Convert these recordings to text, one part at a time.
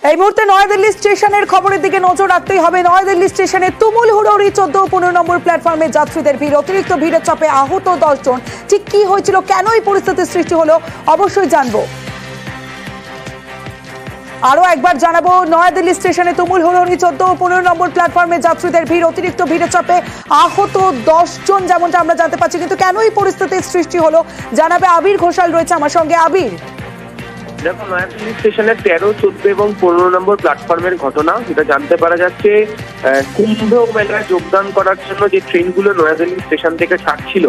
এই মুহূর্তে নয়াদিল্লি স্টেশনের খবরের দিকে নজর রাখতেই হবে। নয়াদিল্লি স্টেশনে তুমুল হুড়োহুড়ি, 14 ও 15 নম্বর প্ল্যাটফর্মে যাত্রীদের ভিড়, অতিরিক্ত ভিড়ের চাপে আহত 10 জন। ঠিক কি হয়েছিল, কেন এই পরিস্থিতির সৃষ্টি হলো, অবশ্যই জানবো। আরো একবার জানাবো, নয়াদিল্লি স্টেশনে তুমুল হুড়োহুড়ি, 14 ও 15 নম্বর প্ল্যাটফর্মে যাত্রীদের ভিড়, অতিরিক্ত ভিড়ের চাপে আহত 10 জন, যেমনটা আমরা জানতে পারছি। কিন্তু কেন এই পরিস্থিতির সৃষ্টি হলো জানাবে আবির ঘোষাল, রয়েছে আমার সঙ্গে। আবির, দেখো, নয়াদিল্লি স্টেশনের 13, 14 এবং 15 নম্বর প্ল্যাটফর্মের ঘটনা, যেটা জানতে পারা যাচ্ছে কুম্ভ মেলায় যোগদান করার জন্য যে ট্রেনগুলো নয়াদিল্লি স্টেশন থেকে ছাড়ছিল,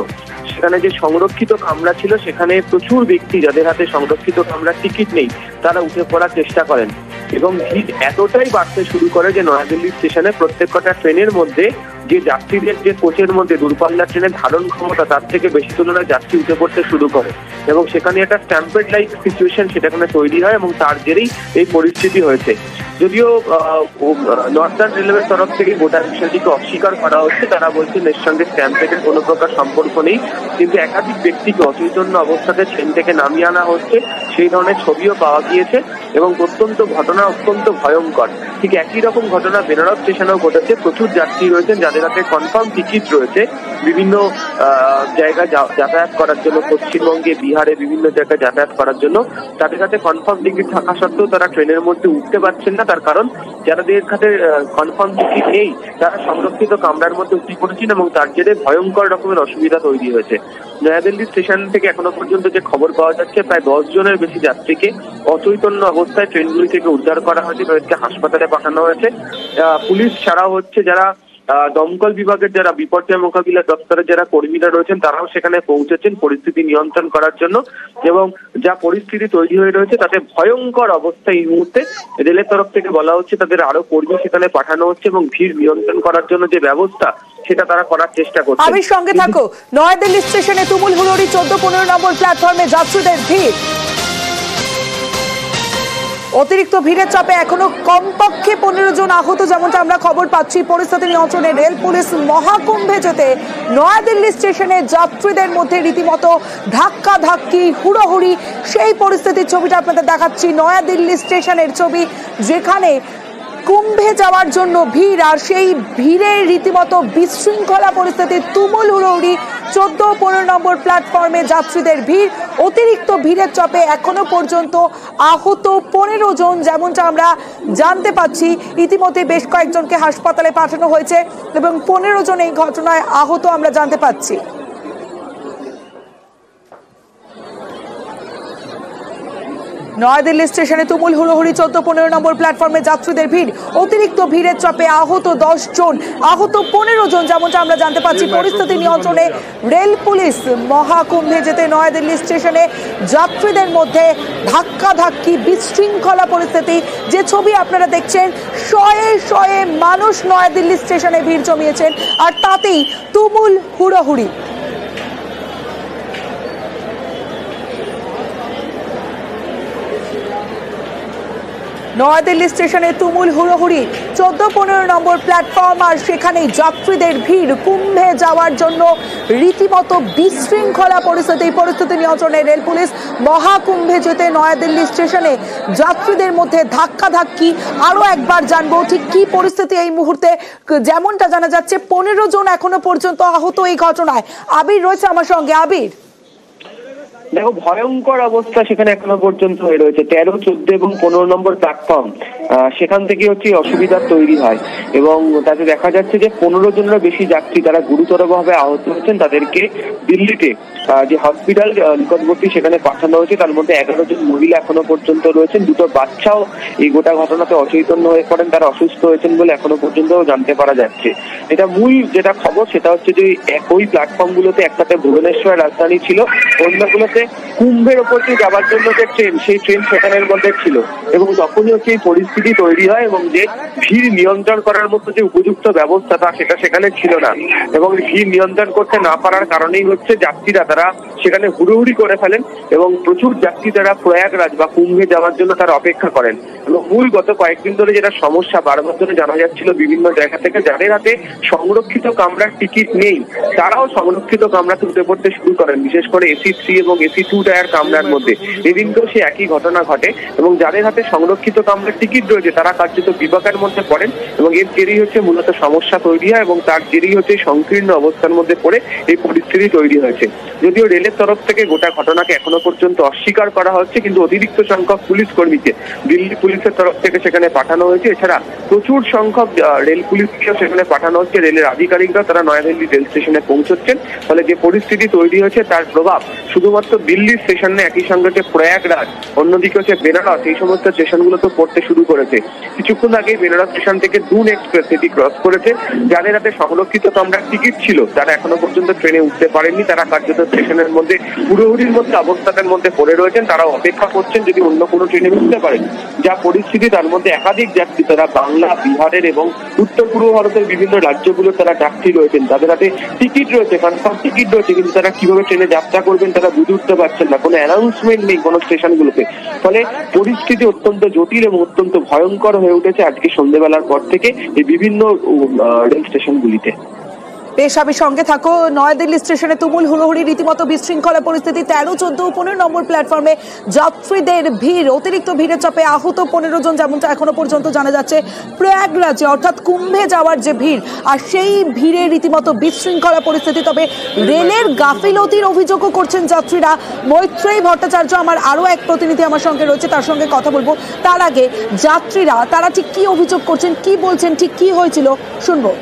সেখানে যে সংরক্ষিত কামরা ছিল, সেখানে প্রচুর ব্যক্তি যাদের হাতে সংরক্ষিত কামরার টিকিট নেই, তারা উঠে পড়ার চেষ্টা করেন এবং ভিড় এতটাই বাড়তে শুরু করে যে নয়াদিল্লি স্টেশনে প্রত্যেকটা ট্রেনের মধ্যে যে যাত্রীদের যে কোচের মধ্যে দূরপাল্লা ট্রেনের ধারণ ক্ষমতা তার থেকে বেশি তুলনায় যাত্রী উঠে পড়তে শুরু করে এবং সেখানে একটা স্ট্যাম্পেড লাইক সিচুয়েশন সেখানে তৈরি হয় এবং তার জেরেই এই পরিস্থিতি হয়েছে। যদিও নর্দার্ন রেলওয়ের তরফ থেকে গোটা বিষয়টিকে অস্বীকার করা হচ্ছে, তারা বলছেন এর সঙ্গে স্ট্যাম্পেডের কোনো প্রকার সম্পর্ক নেই, কিন্তু একাধিক ব্যক্তিকে অচৈতন্য অবস্থাতে ট্রেন থেকে নামিয়ে আনা হচ্ছে, সেই ধরনের ছবিও পাওয়া গিয়েছে এবং ঘটনা অত্যন্ত ভয়ঙ্কর। ঠিক একই রকম ঘটনা বেনারস স্টেশনেও ঘটেছে। প্রচুর যাত্রী রয়েছেন যাদের হাতে কনফার্ম টিকিট রয়েছে বিভিন্ন জায়গায় যাতায়াত করার জন্য, পশ্চিমবঙ্গে, বিহারে বিভিন্ন জায়গায় যাতায়াত করার জন্য। তাদের কাছে কনফার্ম টিকিট থাকা সত্ত্বেও তারা ট্রেনের মধ্যে উঠতে পারছেন না, তার কারণ যাদের কাছে কনফার্ম টিকিট নেই তারা সংরক্ষিত কামরার মধ্যে উঠে পড়েছেন এবং তার জেরে ভয়ঙ্কর রকমের অসুবিধা তৈরি হয়েছে। নয়াদিল্লি স্টেশন থেকে এখনো পর্যন্ত যে খবর পাওয়া যাচ্ছে, প্রায় 10 জনের বেশি যাত্রীকে অচৈতন্য অবস্থায় ট্রেনগুলি থেকে উদ্ধার করা হয়েছে, তাদেরকে হাসপাতালে পাঠানো হয়েছে। পুলিশ ছাড়াও হচ্ছে যারা দমকল বিভাগের যারা বিপর্যয় মোকাবিলা দপ্তরের যারা কর্মীরা রয়েছেন, তারাও সেখানে পৌঁছেছেন পরিস্থিতি নিয়ন্ত্রণ করার জন্য এবং যা পরিস্থিতি তৈরি হয়ে রয়েছে তাতে ভয়ঙ্কর অবস্থা। এই মুহূর্তে রেলের তরফ থেকে বলা হচ্ছে তাদের আরো কর্মী সেখানে পাঠানো হচ্ছে এবং ভিড় নিয়ন্ত্রণ করার জন্য যে ব্যবস্থা সেটা তারা করার চেষ্টা করছে। আবির, সঙ্গে থাকো। নয়াদিল্লি স্টেশনে তুমুল হুড়োহুড়ি, 14-15 নম্বর প্ল্যাটফর্মে যাত্রীদের ভিড়, অতিরিক্ত ভিড়ের চাপে এখনো কমপক্ষে 15 জন আহত, যেমনটা আমরা খবর পাচ্ছি। পরিস্থিতি নিয়ন্ত্রণে রেল পুলিশ মহাকুম্ভে যেতে নয়াদিল্লি স্টেশনে যাত্রীদের মধ্যে রীতিমতো ধাক্কা ধাক্কি, হুড়োহুড়ি, সেই পরিস্থিতির ছবিটা আপনাদের দেখাচ্ছি। নয়াদিল্লি স্টেশনের ছবি, যেখানে কুম্ভে যাওয়ার জন্য ভিড়, আর সেই ভিড়ে রীতিমতো বিশৃঙ্খলা পরিস্থিতি, তুমুল হুড়োহুড়ি, 14-15 নম্বর প্ল্যাটফর্মে যাত্রীদের ভিড়, অতিরিক্ত ভিড়ের চাপে এখনো পর্যন্ত আহত 15 জন, যেমনটা আমরা জানতে পাচ্ছি। ইতিমধ্যে বেশ কয়েকজনকে হাসপাতালে পাঠানো হয়েছে এবং 15 জন এই ঘটনায় আহত আমরা জানতে পাচ্ছি। নয়াদিল্লি স্টেশনে তুমুল হুড়োহুড়ি, 14-15 নম্বর প্ল্যাটফর্মে যাত্রীদের ভিড়, অতিরিক্ত ভিড়ের চাপে আহত 10 জন, আহত 15 জন, যেমনটা আমরা জানতে পারছি। পরিস্থিতি নিয়ন্ত্রণে রেল পুলিশ মহাকুম্ভে যেতে নয়াদিল্লি স্টেশনে যাত্রীদের মধ্যে ধাক্কা ধাক্কি, বিশৃঙ্খলা পরিস্থিতি, যে ছবি আপনারা দেখছেন, শয়ে শয়ে মানুষ নয়াদিল্লি স্টেশনে ভিড় জমিয়েছেন আর তাতেই তুমুল হুড়োহুড়ি। নয়াদিল্লি স্টেশনে তুমুল হুড়োহুড়ি, 14-15 নম্বর প্ল্যাটফর্ম, আর সেখানেই যাত্রীদের ভিড়, কুম্ভে যাওয়ার জন্য রীতিমতো বিশৃঙ্খলা পরিস্থিতি। পরিস্থিতি নিয়ন্ত্রণে রেল পুলিশ মহাকুম্ভে যেতে নয়াদিল্লি স্টেশনে যাত্রীদের মধ্যে ধাক্কা ধাক্কি। আরো একবার জানবো ঠিক কি পরিস্থিতি এই মুহূর্তে। যেমনটা জানা যাচ্ছে 15 জন এখনো পর্যন্ত আহত এই ঘটনায়। আবির রয়েছে আমার সঙ্গে। আবির, দেখো, ভয়ঙ্কর অবস্থা সেখানে এখনো পর্যন্ত হয়ে রয়েছে। 13, 14 এবং 15 নম্বর প্ল্যাটফর্ম, সেখান থেকে হচ্ছে অসুবিধা তৈরি হয় এবং তাতে দেখা যাচ্ছে যে 15 জনেরও বেশি যাত্রী তারা গুরুতরভাবে আহত হয়েছেন। তাদেরকে দিল্লিতে যে হসপিটাল নিকটবর্তী সেখানে পাঠানো হয়েছে। তার মধ্যে 11 জন মহিলা এখনো পর্যন্ত রয়েছেন। 2টো বাচ্চাও এই গোটা ঘটনাতে অচৈতন্য হয়ে পড়েন, তারা অসুস্থ হয়েছেন বলে এখনো পর্যন্ত জানতে পারা যাচ্ছে। এটা মূল যেটা খবর সেটা হচ্ছে যে একই প্ল্যাটফর্মগুলোতে একটাতে ভুবনেশ্বর রাজধানী ছিল, অন্যগুলোতে কুম্ভের ওপর দিয়ে যাওয়ার জন্য যে ট্রেন, সেই ট্রেন সেখানের মধ্যে ছিল এবং তখনই হচ্ছে এই পরিস্থিতি তৈরি হয় এবং যে ভিড় নিয়ন্ত্রণ করার মতো যে উপযুক্ত ব্যবস্থাটা সেটা সেখানে ছিল না এবং ভিড় নিয়ন্ত্রণ করতে না পারার কারণেই হচ্ছে যাত্রীরা তারা সেখানে হুড়োহুড়ি করে ফেলেন এবং প্রচুর যাত্রী তারা প্রয়াগরাজ বা কুম্ভে যাওয়ার জন্য তারা অপেক্ষা করেন মূল গত কয়েকদিন ধরে যেটা সমস্যা বারবার ধরে জানা যাচ্ছিল বিভিন্ন জায়গা থেকে, যাদের হাতে সংরক্ষিত কামরার টিকিট নেই তারাও সংরক্ষিত কামরাতে উঠে পড়তে শুরু করেন, বিশেষ করে AC3 এবং AC2 টায়ার কামরার মধ্যে। এদিনকেও সে একই ঘটনা ঘটে এবং যাদের হাতে সংরক্ষিত কামরার টিকিট রয়েছে তারা কার্যত বিপাকের মধ্যে পড়েন এবং এর জেরেই হচ্ছে মূলত সমস্যা তৈরি হয় এবং তার জেরেই হচ্ছে সংকীর্ণ অবস্থার মধ্যে পড়ে এই পরিস্থিতি তৈরি হয়েছে। যদিও রেলের তরফ থেকে গোটা ঘটনাকে এখনো পর্যন্ত অস্বীকার করা হচ্ছে, কিন্তু অতিরিক্ত সংখ্যক পুলিশ কর্মীকে দিল্লি পুলিশের তরফ থেকে সেখানে পাঠানো হয়েছে। এছাড়া প্রচুর সংখ্যক রেল পুলিশকেও সেখানে পাঠানো হচ্ছে। রেলের আধিকারিকরা তারা নয়াদিল্লি রেল স্টেশনে পৌঁছচ্ছেন। ফলে যে পরিস্থিতি তৈরি হয়েছে তার প্রভাব শুধুমাত্র দিল্লি স্টেশনে, একই সঙ্গে হচ্ছে প্রয়াগরাজ, অন্যদিকে হচ্ছে বেনারস, এই সমস্ত স্টেশনগুলো তো পড়তে শুরু করেছে। কিছুক্ষণ আগে বেনারস স্টেশন থেকে দুন এক্সপ্রেস এটি ক্রস করেছে। যাদের হাতে সংরক্ষিত কামরার টিকিট ছিল তারা এখনো পর্যন্ত ট্রেনে উঠতে পারেননি। তারা কার্যত স্টেশনের মধ্যে হুড়োহুড়ির মধ্যে অবস্থানের মধ্যে পড়ে রয়েছেন। তারা অপেক্ষা করছেন যদি অন্য কোনো ট্রেনে উঠতে পারেন। যা পরিস্থিতি, তার মধ্যে একাধিক যাত্রী তারা বাংলা, বিহারের এবং উত্তর পূর্ব ভারতের বিভিন্ন রাজ্যগুলো তারা যাত্রী রয়েছেন, তাদের হাতে টিকিট রয়েছে, কনফার্ম টিকিট রয়েছে, কিন্তু তারা কিভাবে ট্রেনে যাত্রা করবেন তারা বুঝে উঠতে পারছেন না। কোনো অ্যানাউন্সমেন্ট নেই কোনো স্টেশনগুলোতে। ফলে পরিস্থিতি অত্যন্ত জটিল এবং অত্যন্ত ভয়ঙ্কর হয়ে উঠেছে আজকে সন্ধ্যেবেলার পর থেকে এই বিভিন্ন রেল স্টেশনগুলিতে। বেশ, আমি সঙ্গে থাকো। নয়াদিল্লি স্টেশনে তুমুল হুড়োহুড়ি, রীতিমতো বিশৃঙ্খলা পরিস্থিতি। 13, 14 ও 15 নম্বর প্ল্যাটফর্মে যাত্রীদের ভিড়, অতিরিক্ত ভিড়ের চাপে আহত 15 জন, যেমনটা এখনো পর্যন্ত জানা যাচ্ছে। প্রয়াগরাজে অর্থাৎ কুম্ভে যাওয়ার যে ভিড়, আর সেই ভিড়ে রীতিমতো বিশৃঙ্খলা পরিস্থিতি। তবে রেলের গাফিলতির অভিযোগও করছেন যাত্রীরা। মৈত্রেয়ী ভট্টাচার্য, আমার আরো এক প্রতিনিধি আমার সঙ্গে রয়েছে, তার সঙ্গে কথা বলবো। তার আগে যাত্রীরা তারা ঠিক কি অভিযোগ করছেন, কি বলছেন, ঠিক কি হয়েছিল শুনবো।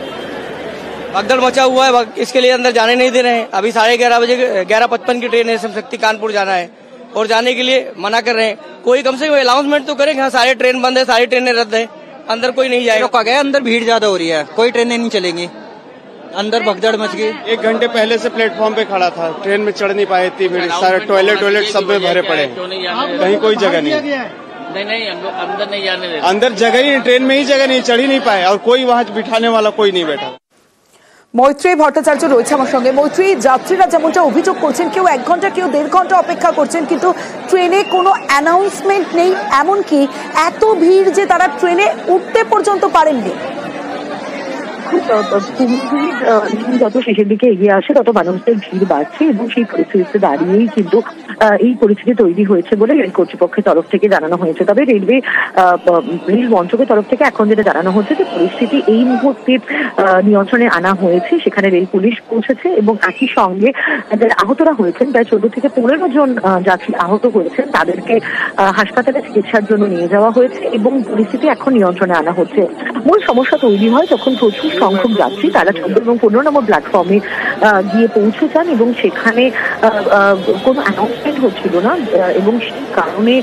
भगदड़ मचा हुआ है, इसके लिए अंदर जाने नहीं दे रहे हैं। अभी 11:30 बजे 11:55 की ट्रेन है, शक्ति कानपुर जाना है और जाने के लिए मना कर रहे हैं। कोई कम से कम अनाउंसमेंट तो करें, हाँ सारे ट्रेन बंद है, सारी ट्रेनें रद्द है, अंदर कोई नहीं जाएगा। रोका गया, अंदर भीड़ ज्यादा हो रही है, कोई ट्रेनें नहीं चलेंगी, अंदर भगदड़ मच गई। 1 घंटे पहले से प्लेटफॉर्म पे खड़ा था, ट्रेन में चढ़ नहीं पाए, इतनी भीड़, सारे टॉयलेट सब में भरे पड़े, कहीं कोई जगह नहीं। नहीं अंदर नहीं जाने दे, अंदर जगह ही, ट्रेन में ही जगह नहीं, चढ़ ही नहीं पाए और कोई वहाँ बिठाने वाला कोई नहीं बैठा। মৈত্রেয়ী ভট্টাচার্য রয়েছে আমার সঙ্গে। মৈত্রেয়ী, যাত্রীরা যেমনটা অভিযোগ করছেন, কেউ 1 ঘন্টা, কেউ 1.5 ঘন্টা অপেক্ষা করছেন, কিন্তু ট্রেনে কোনো অ্যানাউন্সমেন্ট নেই, এমনকি এত ভিড় যে তারা ট্রেনে উঠতে পর্যন্ত পারেননি। যত শেষের দিকে এগিয়ে আসে তত মানুষদের ভিড় বাড়ছে এবং সেই পরিস্থিতিতে দাঁড়িয়েই কিন্তু এই পরিস্থিতি তৈরি হয়েছে বলে রেল কর্তৃপক্ষের তরফ থেকে জানানো হয়েছে। তবে রেল মন্ত্রকের তরফ থেকে এখন যেটা জানানো হচ্ছে যে পরিস্থিতি এই মুহূর্তে নিয়ন্ত্রণে আনা হয়েছে। সেখানে রেল পুলিশ পৌঁছেছে এবং একই সঙ্গে যারা আহতরা হয়েছেন, প্রায় 14 থেকে 15 জন যাত্রী আহত হয়েছেন, তাদেরকে হাসপাতালে চিকিৎসার জন্য নিয়ে যাওয়া হয়েছে এবং পরিস্থিতি এখন নিয়ন্ত্রণে আনা হচ্ছে। মূল সমস্যা তৈরি হয় যখন প্রচুর সংখ্যক যাত্রী তারা 14 এবং 15 নম্বর প্ল্যাটফর্মে গিয়ে পৌঁছে যান এবং সেখানে কোনো অ্যানাউন্সমেন্ট হচ্ছিল না এবং সেই কারণে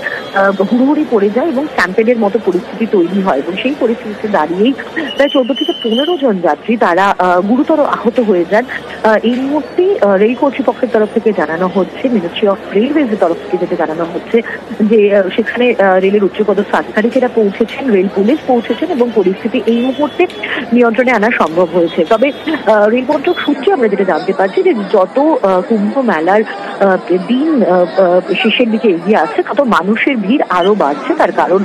হুড়োহুড়ি পড়ে যায় এবং ক্যাম্পেনের মতো পরিস্থিতি তৈরি হয় এবং সেই পরিস্থিতিতে দাঁড়িয়েই প্রায় 14 থেকে 15 জন যাত্রী তারা গুরুতর আহত হয়ে যান। এই মুহূর্তে রেল কর্তৃপক্ষের তরফ থেকে জানানো হচ্ছে, মিনিস্ট্রি অফ রেলওয়েজের তরফ থেকে যেটা জানানো হচ্ছে যে সেখানে রেলের উচ্চপদস্থ আধিকারিকেরা পৌঁছেছেন, রেল পুলিশ পৌঁছেছেন এবং পরিস্থিতি এই মুহূর্তে নিয়ন্ত্রণে আনা সম্ভব হয়েছে। তবে রেল মন্ত্রক সূত্রে আমরা যেটা জানতে পারছি যে যত কুম্ভ মেলার দিন শেষের দিকে এগিয়ে আসছে তত মানুষের ভিড় আরো বাড়ছে। তার কারণ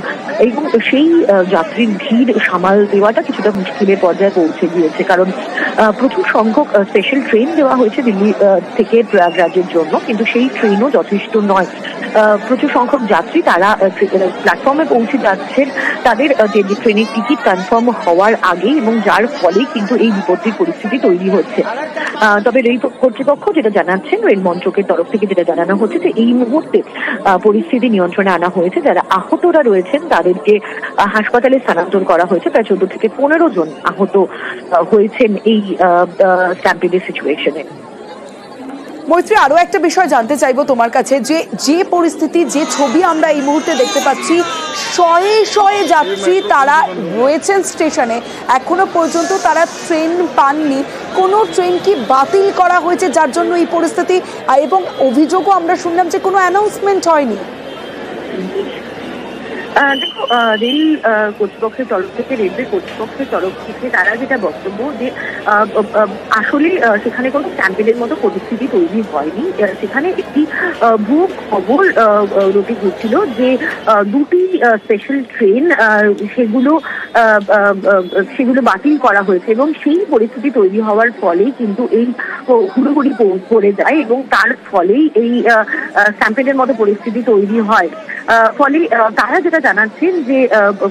এবং সেই যাত্রীর ভিড় সামাল দেওয়াটা কিছুটা মুশকিলের পর্যায়ে পৌঁছে গিয়েছে, কারণ প্রচুর সংখ্যক স্পেশাল ট্রেন দেওয়া হয়েছে দিল্লি থেকে প্রয়াগরাজের জন্য, কিন্তু সেই ট্রেনও যথেষ্ট নয়। প্রচুর সংখ্যক যাত্রী তারা প্ল্যাটফর্মে পৌঁছে যাচ্ছেন তাদের ট্রেনের টিকিট কনফার্ম হওয়ার আগেই এবং যার ফলে কিন্তু এই বিপত্তির পরিস্থিতি তৈরি হচ্ছে। তবে রেল কর্তৃপক্ষ যেটা জানাচ্ছেন, রেল মন্ত্রকের তরফ থেকে যেটা জানানো হচ্ছে যে এই মুহূর্তে পরিস্থিতি নিয়ন্ত্রণে আনা হয়েছে। যারা আহতরা রয়েছেন তাদেরকে হাসপাতালে স্থানান্তর করা হয়েছে। প্রায় 14 থেকে 15 জন আহত হয়েছেন এই স্ট্যাম্পিডের সিচুয়েশনে। মৈত্রী, আরো একটা বিষয় জানতে চাইবো তোমার কাছে, যে পরিস্থিতি, যে ছবি আমরা এই মুহূর্তে দেখতে পাচ্ছি, শয়ে শয়ে যাত্রী তারা রয়েছেন স্টেশনে, এখনো পর্যন্ত তারা ট্রেন পাননি। কোনো ট্রেন কি বাতিল করা হয়েছে যার জন্য এই পরিস্থিতি? এবং অভিযোগও আমরা শুনলাম যে কোনো অ্যানাউন্সমেন্ট হয়নি। দেখো, রেল কর্তৃপক্ষের তরফ থেকে, রেলওয়ে কর্তৃপক্ষের তরফ থেকে তারা যেটা বক্তব্য যে আসলে সেখানে কোনো ক্যাম্পেনের মতো পরিস্থিতি তৈরি হয়নি। সেখানে একটি ভুয়ো খবর রটে গিয়েছিল যে দুটি স্পেশাল ট্রেন সেগুলো বাতিল করা হয়েছে এবং সেই পরিস্থিতি তৈরি হওয়ার ফলেই কিন্তু এই হুড়োহুড়ি পড়ে যায় এবং তার ফলেই এই ক্যাম্পেনের মতো পরিস্থিতি তৈরি হয়। ফলে তারা যেটা জানাচ্ছেন যে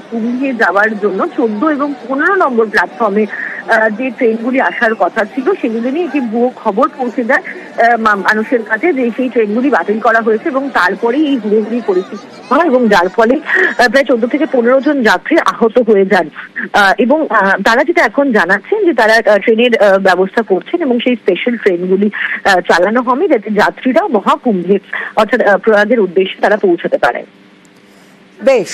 কুম্ভে যাওয়ার জন্য 14 এবং 15 নম্বর প্ল্যাটফর্মে যে ট্রেনগুলি আসার কথা ছিল সেগুলো নিয়ে একটি ভুয়ো খবর পৌঁছে যায় মানুষের কাছে যে সেই ট্রেনগুলি বাতিল করা হয়েছে এবং তারপরেই এই হুড়োহুড়ি পরিস্থিতি হয় এবং যার ফলে প্রায় 14 থেকে 15 জন যাত্রী আহত হয়ে যান। এবং তারা যেটা এখন জানাচ্ছেন যে তারা ট্রেনের ব্যবস্থা করছেন এবং সেই স্পেশাল ট্রেনগুলি চালানো হবে যাতে যাত্রীরা মহাকুম্ভে অর্থাৎ প্রয়াগের উদ্দেশ্যে তারা পৌঁছাতে পারে। বেশ।